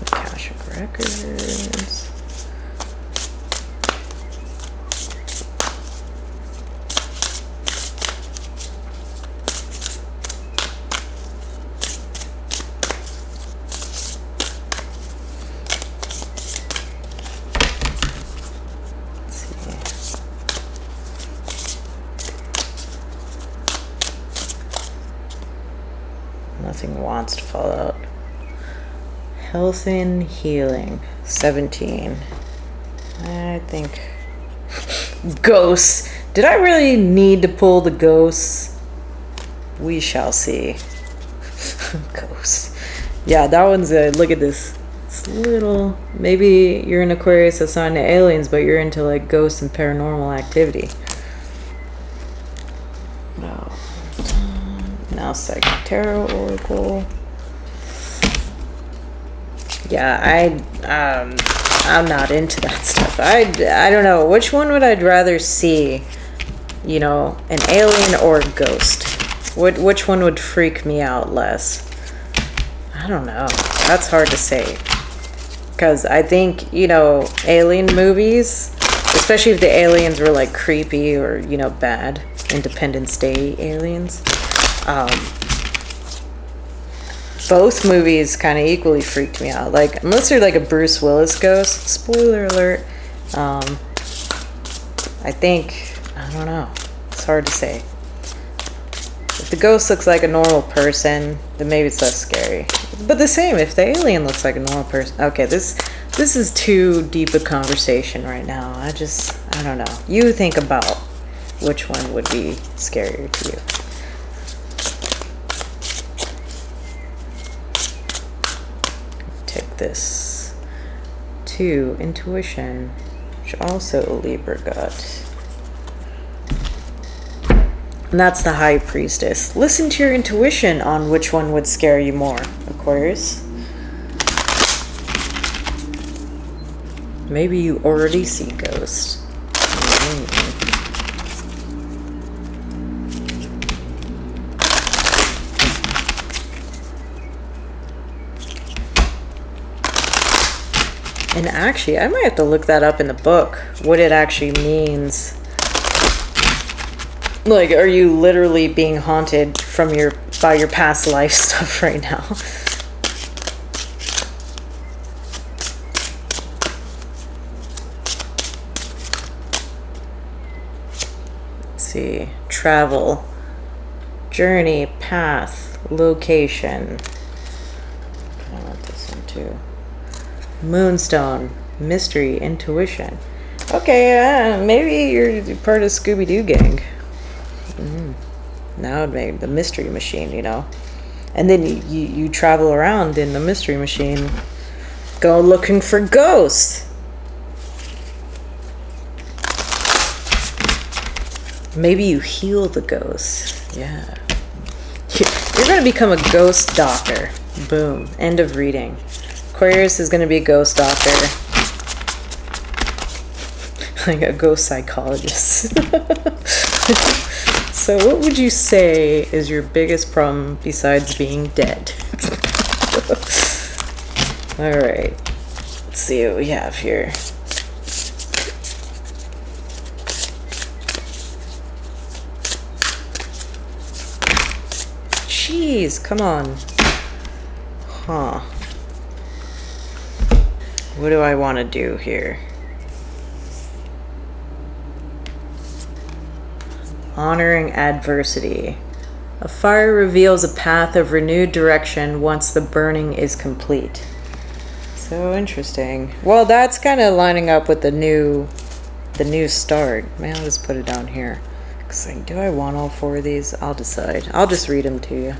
Akashic Records. Nothing wants to fall out. Health and healing. 17. I think. Ghosts. Did I really need to pull the ghosts? We shall see. Ghost. Yeah, that one's good. Look at this. It's little. Maybe you're an Aquarius assigned to aliens, but you're into like ghosts and paranormal activity. No. Now Psychic Tarot Oracle. Yeah, I'm not into that stuff. I don't know. Which one would I rather see? You know, an alien or a ghost? Which one would freak me out less? I don't know. That's hard to say. Because I think, you know, alien movies, especially if the aliens were like creepy or, you know, bad, Independence Day aliens, both movies kind of equally freaked me out. Like, unless they're like a Bruce Willis ghost, spoiler alert, I think, I don't know, it's hard to say. If the ghost looks like a normal person, then maybe it's less scary. But the same, if the alien looks like a normal person. Okay, this is too deep a conversation right now. I don't know. You think about which one would be scarier to you. Take this to intuition, which also Libra got. And that's the High Priestess. Listen to your intuition on which one would scare you more, Aquarius. Maybe you already see ghosts. And actually, I might have to look that up in the book, what it actually means. Like, are you literally being haunted from by your past life stuff right now? Let's see. Travel. Journey. Path. Location. I want this one too. Moonstone. Mystery. Intuition. Okay, maybe you're part of Scooby-Doo gang. Now it made the mystery machine, you know. And then you travel around in the mystery machine, go looking for ghosts. Maybe you heal the ghosts. Yeah. You're going to become a ghost doctor. Boom. End of reading. Aquarius is going to be a ghost doctor. Like a ghost psychologist. So what would you say is your biggest problem besides being dead? Alright. Let's see what we have here. Jeez, come on. Huh. What do I want to do here? Honoring adversity. A fire reveals a path of renewed direction once the burning is complete. So interesting. Well, that's kind of lining up with the new start. Man, I'll just put it down here. Cause like, do I want all four of these? I'll decide. I'll just read them to you.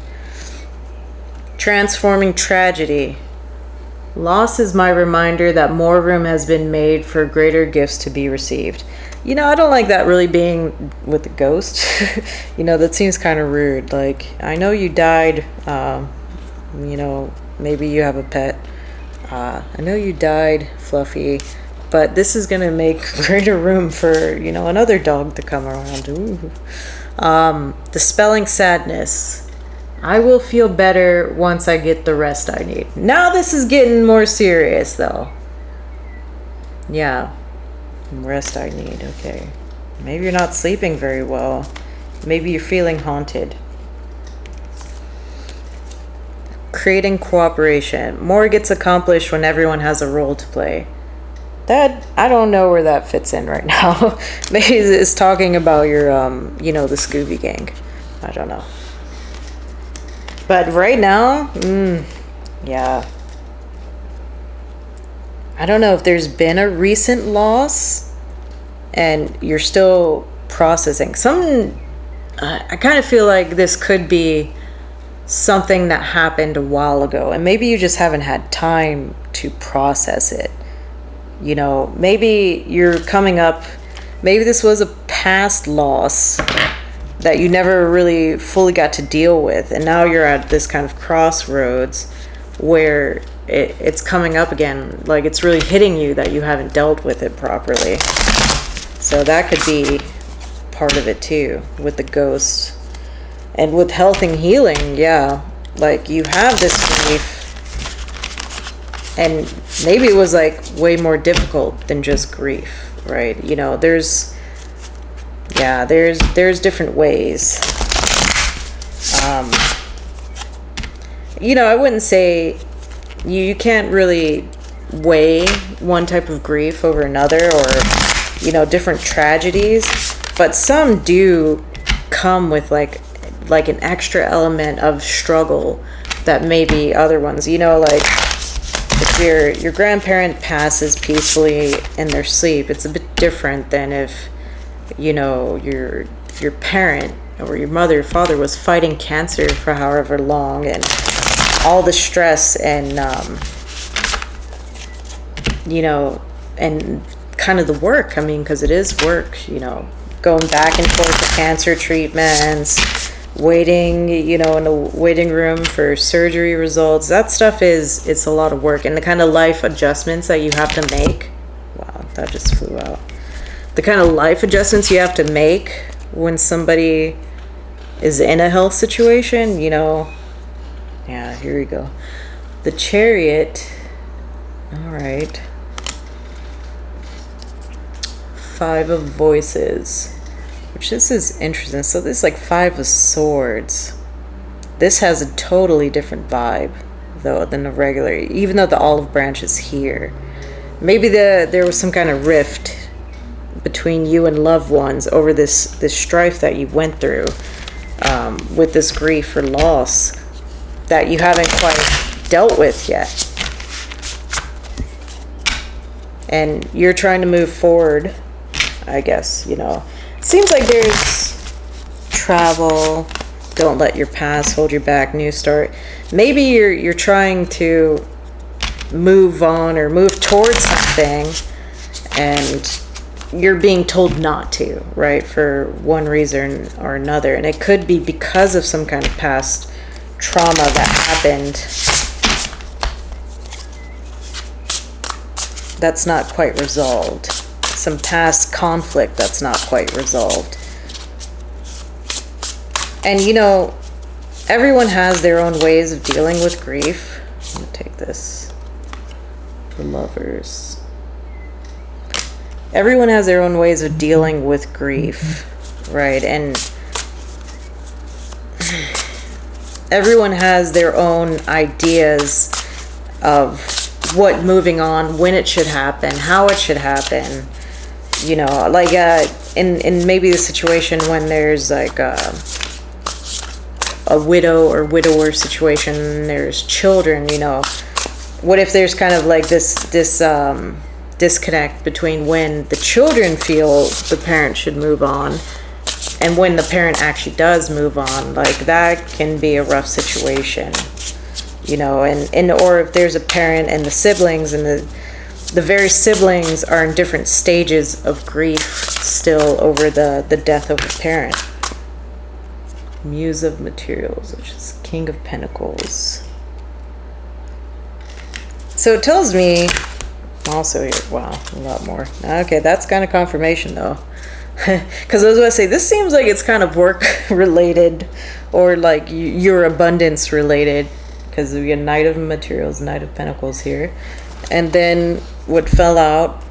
Transforming tragedy. Loss is my reminder that more room has been made for greater gifts to be received. You know, I don't like that really being with the ghost. You know, that seems kind of rude. Like, I know you died, you know, maybe you have a pet. I know you died, Fluffy, but this is going to make greater room for, you know, another dog to come around. Ooh. Dispelling sadness. I will feel better once I get the rest I need. Now this is getting more serious, though. Yeah. Rest I need, okay. Maybe you're not sleeping very well. Maybe you're feeling haunted. Creating cooperation. More gets accomplished when everyone has a role to play. That, I don't know where that fits in right now. Maybe it's talking about your, you know, the Scooby Gang. I don't know. But right now, yeah. I don't know if there's been a recent loss and you're still processing. I kind of feel like this could be something that happened a while ago, and maybe you just haven't had time to process it. You know, maybe you're coming up, maybe this was a past loss that you never really fully got to deal with, and now you're at this kind of crossroads where it's coming up again, like it's really hitting you that you haven't dealt with it properly. So that could be part of it too, with the ghost. And with health and healing, yeah, like you have this grief, and maybe it was like way more difficult than just grief, right? You know, there's different ways. You know, I wouldn't say you can't really weigh one type of grief over another, or, you know, different tragedies, but some do come with like an extra element of struggle that maybe other ones, you know, like if your grandparent passes peacefully in their sleep, it's a bit different than if, you know, your parent or your mother or father was fighting cancer for however long, and all the stress and you know, and kind of the work, I mean, because it is work, you know, going back and forth to cancer treatments, waiting, you know, in the waiting room for surgery results. That stuff it's a lot of work, and the kind of life adjustments that you have to make. Wow, that just flew out. The kind of life adjustments you have to make when somebody is in a health situation, you know. Yeah, here we go. The Chariot. All right. 5 of Voices. Which this is interesting. So this is like 5 of Swords. This has a totally different vibe, though, than the regular. Even though the olive branch is here, maybe there was some kind of rift between you and loved ones over this strife that you went through, with this grief or loss that you haven't quite dealt with yet, and you're trying to move forward. I guess, you know. Seems like there's travel, don't let your past hold you back, new start. Maybe you're trying to move on or move towards something, and you're being told not to, right, for one reason or another. And it could be because of some kind of past trauma that happened that's not quite resolved. Some past conflict that's not quite resolved. And, you know, everyone has their own ways of dealing with grief. I'm going to take this. The Lovers. Everyone has their own ways of dealing with grief, right? And everyone has their own ideas of what moving on, when it should happen, how it should happen. You know, like in maybe the situation when there's like a widow or widower situation, there's children, you know. What if there's kind of like this disconnect between when the children feel the parent should move on and when the parent actually does move on? Like, that can be a rough situation, you know. And or if there's a parent and the siblings, and the very siblings are in different stages of grief still over the death of a parent. Muse of Materials, which is King of Pentacles. So it tells me also here, wow, a lot more. Okay, that's kind of confirmation though. Because I was going to say, this seems like it's kind of work related, or like your abundance related, because we have Knight of Materials, Knight of Pentacles here. And then what fell out,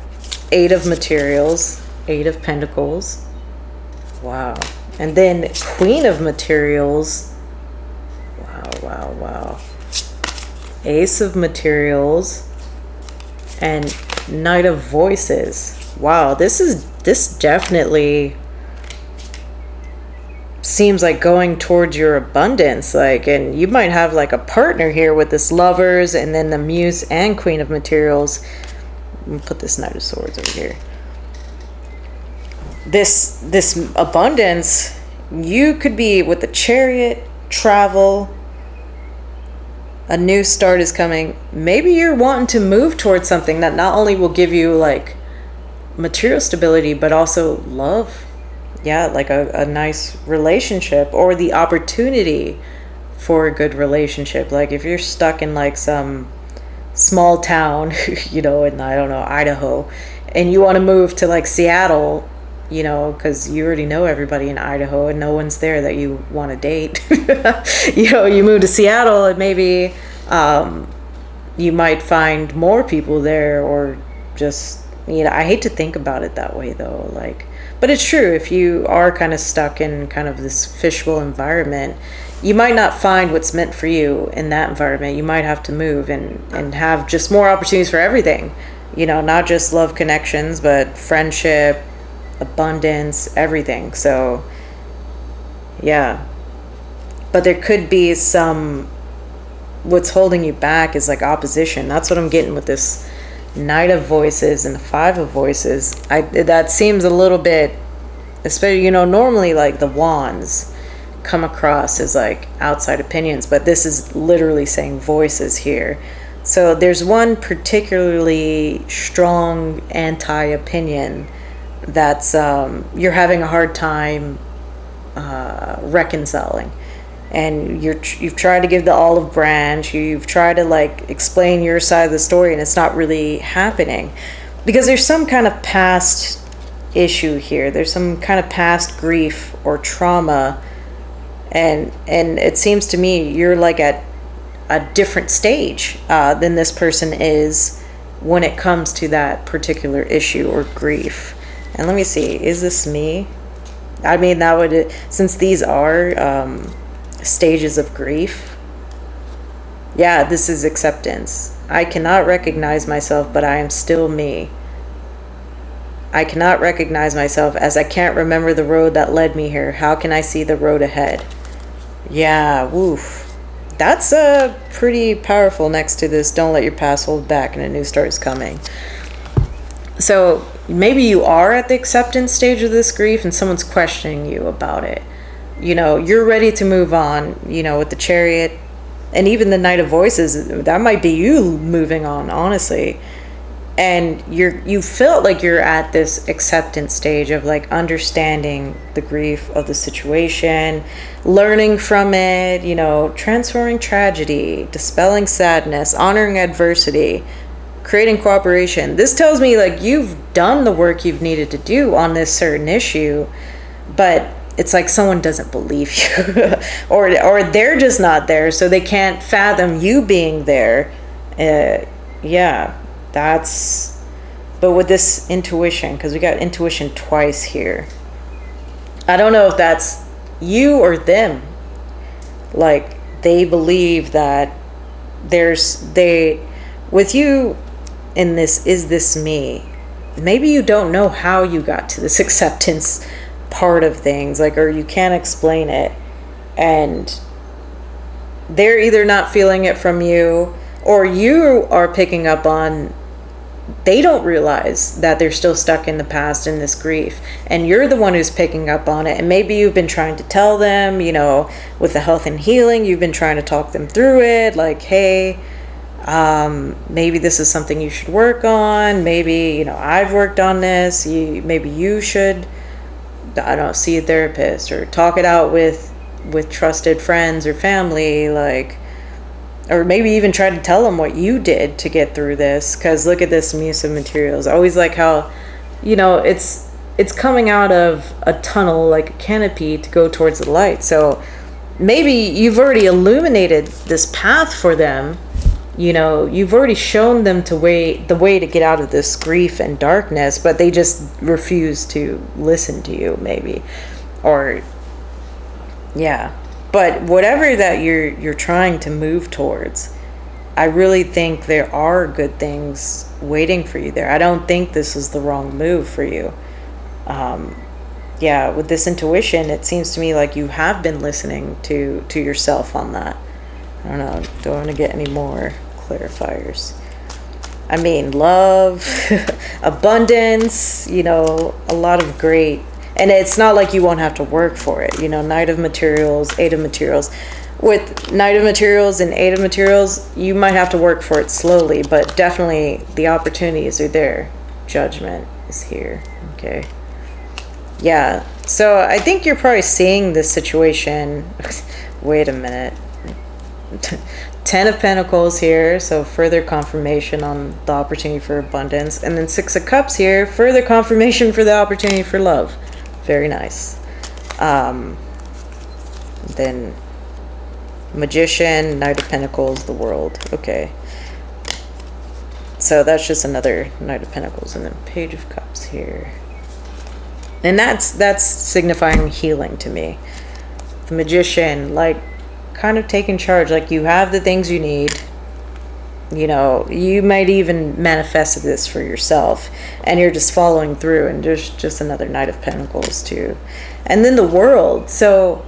8 of Materials, 8 of Pentacles. Wow. And then Queen of Materials. Wow. Ace of Materials and Knight of Voices. Wow, this definitely seems like going towards your abundance, like, and you might have like a partner here with this Lovers and then the Muse and Queen of Materials. I'm gonna put this Knight of Swords over here. This abundance, you could be with the Chariot, travel, a new start is coming. Maybe you're wanting to move towards something that not only will give you like material stability, but also love. Yeah, like a nice relationship, or the opportunity for a good relationship. Like if you're stuck in like some small town, you know, in, I don't know, Idaho, and you want to move to like Seattle, you know, because you already know everybody in Idaho and no one's there that you want to date. You know, you move to Seattle and maybe you might find more people there, or just, you know, I hate to think about it that way though, like, but it's true. If you are kind of stuck in kind of this fishbowl environment, you might not find what's meant for you in that environment. You might have to move and have just more opportunities for everything, you know, not just love connections, but friendship, abundance, everything. So yeah, but there could be some, what's holding you back is like opposition. That's what I'm getting with this Knight of Voices and the Five of Voices. That seems a little bit, especially, you know, normally like the wands come across as like outside opinions, but this is literally saying voices here. So there's one particularly strong anti-opinion that's you're having a hard time reconciling, and you've tried to give the olive branch, you've tried to like explain your side of the story, and it's not really happening because there's some kind of past issue here. There's some kind of past grief or trauma, and it seems to me you're like at a different stage than this person is when it comes to that particular issue or grief. And let me see, is this me? I mean, that would, since these are stages of grief, yeah, this is acceptance. I cannot recognize myself, but I am still me. I cannot recognize myself as I can't remember the road that led me here. How can I see the road ahead? Yeah, woof. That's pretty powerful next to this, don't let your past hold back and a new start is coming. So maybe you are at the acceptance stage of this grief and someone's questioning you about it. You know, you're ready to move on, you know, with the Chariot and even the Knight of Voices. That might be you moving on, honestly. And you felt like you're at this acceptance stage of like understanding the grief of the situation, learning from it, you know, transforming tragedy, dispelling sadness, honoring adversity, creating cooperation. This tells me like you've done the work you've needed to do on this certain issue, but it's like someone doesn't believe you or they're just not there, so they can't fathom you being there. Yeah, that's, but with this intuition, because we got intuition twice here, I don't know if that's you or them. Like they believe that with you in this, is this me? Maybe you don't know how you got to this acceptance part of things, like, or you can't explain it, and they're either not feeling it from you, or you are picking up on they don't realize that they're still stuck in the past in this grief, and you're the one who's picking up on it. And maybe you've been trying to tell them, you know, with the health and healing, you've been trying to talk them through it, like, hey, maybe this is something you should work on. Maybe, you know, I've worked on this. Maybe you should, I don't know, see a therapist or talk it out with trusted friends or family, like, or maybe even try to tell them what you did to get through this. Because look at this Muse of materials. I always like how, you know, it's coming out of a tunnel, like a canopy, to go towards the light. So maybe you've already illuminated this path for them. You know, you've already shown them the way to get out of this grief and darkness, but they just refuse to listen to you, maybe. Or, yeah. But whatever that you're trying to move towards, I really think there are good things waiting for you there. I don't think this is the wrong move for you. Yeah, with this intuition, it seems to me like you have been listening to yourself on that. I don't know. Don't want to get any more clarifiers. I mean, love, abundance, you know, a lot of great And it's not like you won't have to work for it. You know, Knight of Materials, Eight of Materials. With Knight of Materials and Eight of Materials, you might have to work for it slowly, but definitely the opportunities are there. Judgment is here. Okay. Yeah. So I think you're probably seeing this situation. Wait a minute. 10 of Pentacles here, so further confirmation on the opportunity for abundance. And then 6 of Cups here, further confirmation for the opportunity for love. Very nice. Then Magician, Knight of Pentacles, the World. Okay. So that's just another Knight of Pentacles. And then Page of Cups here. And that's signifying healing to me. The Magician, like, kind of taking charge. Like, you have the things you need. You know, you might even manifest this for yourself, and you're just following through. And there's just another Knight of Pentacles too. And then the World. So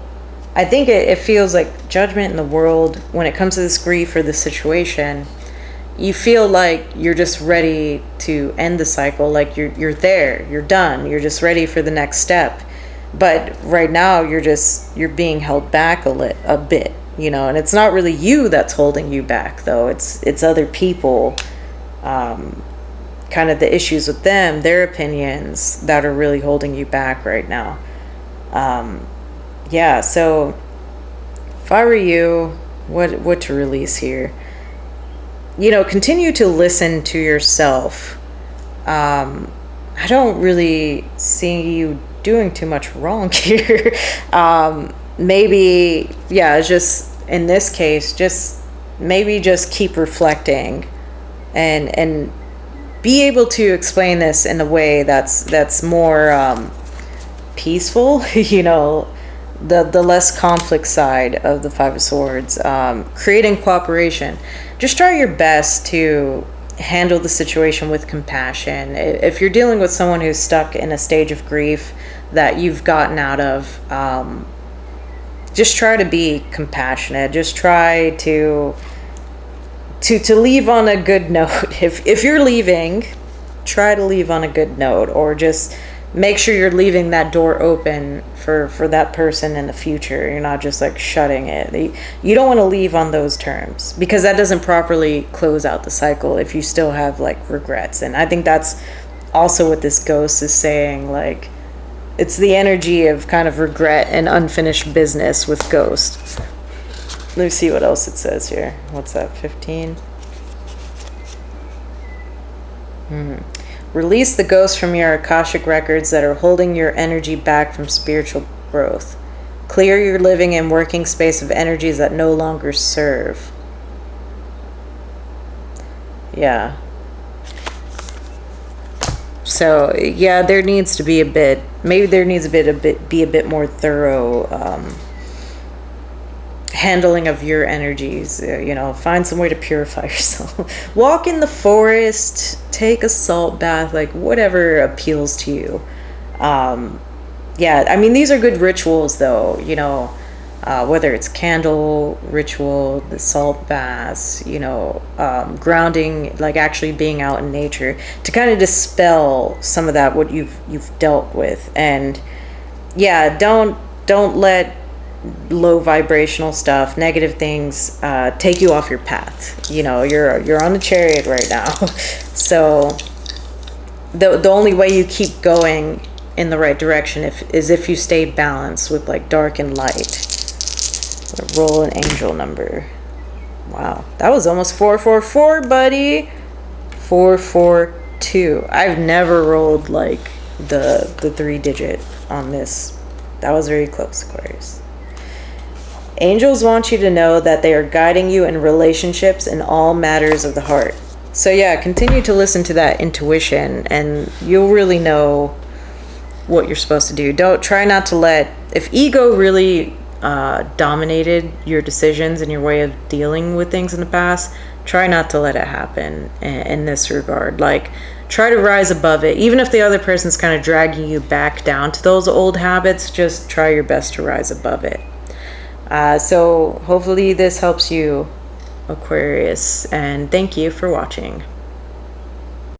I think it feels like Judgment in the World, when it comes to this grief or this situation, you feel like you're just ready to end the cycle. Like you're there, you're done, you're just ready for the next step. But right now you're being held back a bit, you know, and it's not really you that's holding you back, though. It's other people, kind of the issues with them, their opinions, that are really holding you back right now. Yeah, so if I were you, what to release here? You know, continue to listen to yourself. I don't really see you doing too much wrong here. Maybe, yeah, just in this case, just keep reflecting and be able to explain this in a way that's more peaceful, you know, the less conflict side of the Five of Swords, creating cooperation. Just try your best to handle the situation with compassion. If you're dealing with someone who's stuck in a stage of grief that you've gotten out of, just try to be compassionate. Just try to leave on a good note. If you're leaving, try to leave on a good note, or just make sure you're leaving that door open for that person in the future. You're not just like shutting it. You don't want to leave on those terms, because that doesn't properly close out the cycle if you still have like regrets. And I think that's also what this ghost is saying. Like, it's the energy of kind of regret and unfinished business with ghost. Let me see what else it says here. What's that, 15? Release the ghosts from your Akashic records that are holding your energy back from spiritual growth. Clear your living and working space of energies that no longer serve. Yeah. So, yeah, there needs to be be a bit more thorough handling of your energies. You know, find some way to purify yourself. Walk in the forest, take a salt bath, like whatever appeals to you. Yeah, I mean, these are good rituals, though, you know, whether it's candle ritual, the salt baths, you know, grounding, like actually being out in nature to kind of dispel some of that, what you've dealt with. And yeah, don't let low vibrational stuff, negative things, take you off your path. You know, you're on the Chariot right now. So the only way you keep going in the right direction is if you stay balanced with like dark and light. Roll an angel number. Wow, that was almost 444, buddy. 442. I've never rolled like the 3-digit on this. That was very close, Aquarius. Angels want you to know that they are guiding you in relationships in all matters of the heart. So yeah, continue to listen to that intuition, and you'll really know what you're supposed to do. Don't try not to let, if ego really dominated your decisions and your way of dealing with things in the past, try not to let it happen in this regard. Like, try to rise above it. Even if the other person's kind of dragging you back down to those old habits, just try your best to rise above it. So hopefully this helps you, Aquarius, and thank you for watching.